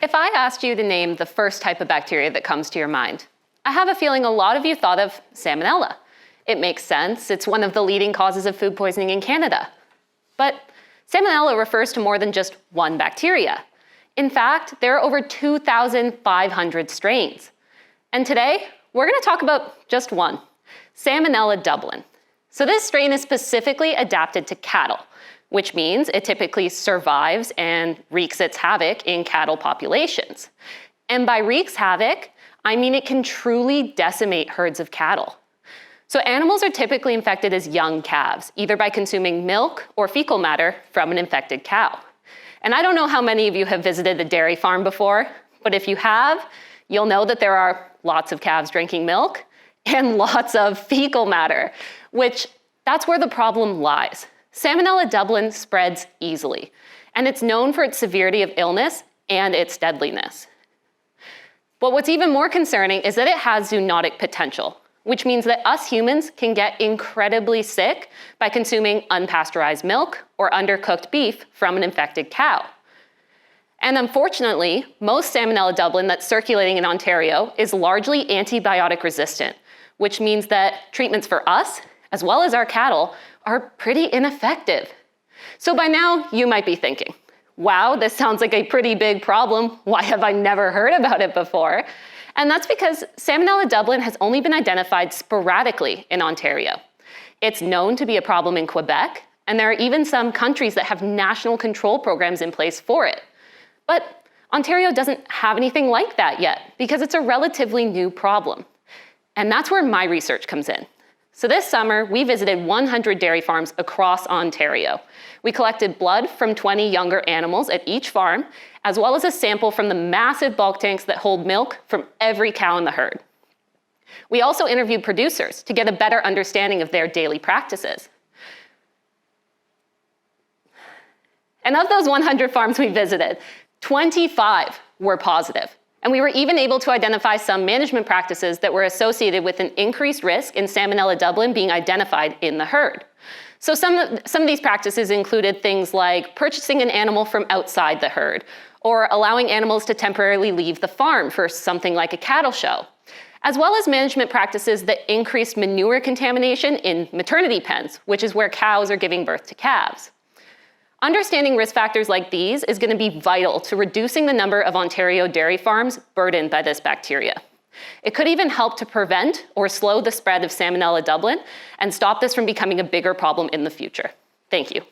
If I asked you to name the first type of bacteria that comes to your mind, I have a feeling a lot of you thought of Salmonella. It makes sense. It's one of the leading causes of food poisoning in Canada. But Salmonella refers to more than just one bacteria. In fact, there are over 2,500 strains. And today, we're going to talk about just one, Salmonella Dublin. So this strain is specifically adapted to cattle, which means it typically survives and wreaks its havoc in cattle populations. And by wreaks havoc, I mean it can truly decimate herds of cattle. So animals are typically infected as young calves, either by consuming milk or fecal matter from an infected cow. And I don't know how many of you have visited a dairy farm before, but if you have, you'll know that there are lots of calves drinking milk and lots of fecal matter, that's where the problem lies. Salmonella Dublin spreads easily, and it's known for its severity of illness and its deadliness. But what's even more concerning is that it has zoonotic potential, which means that us humans can get incredibly sick by consuming unpasteurized milk or undercooked beef from an infected cow. And unfortunately, most Salmonella Dublin that's circulating in Ontario is largely antibiotic resistant, which means that treatments for us, as well as our cattle, are pretty ineffective. So by now, you might be thinking, wow, this sounds like a pretty big problem. Why have I never heard about it before? And that's because Salmonella Dublin has only been identified sporadically in Ontario. It's known to be a problem in Quebec, and there are even some countries that have national control programs in place for it. But Ontario doesn't have anything like that yet because it's a relatively new problem. And that's where my research comes in. So this summer, we visited 100 dairy farms across Ontario. We collected blood from 20 younger animals at each farm, as well as a sample from the massive bulk tanks that hold milk from every cow in the herd. We also interviewed producers to get a better understanding of their daily practices. And of those 100 farms we visited, 25 were positive. And we were even able to identify some management practices that were associated with an increased risk in Salmonella Dublin being identified in the herd. So some of these practices included things like purchasing an animal from outside the herd, or allowing animals to temporarily leave the farm for something like a cattle show, as well as management practices that increased manure contamination in maternity pens, which is where cows are giving birth to calves. Understanding risk factors like these is going to be vital to reducing the number of Ontario dairy farms burdened by this bacteria. It could even help to prevent or slow the spread of Salmonella Dublin and stop this from becoming a bigger problem in the future. Thank you.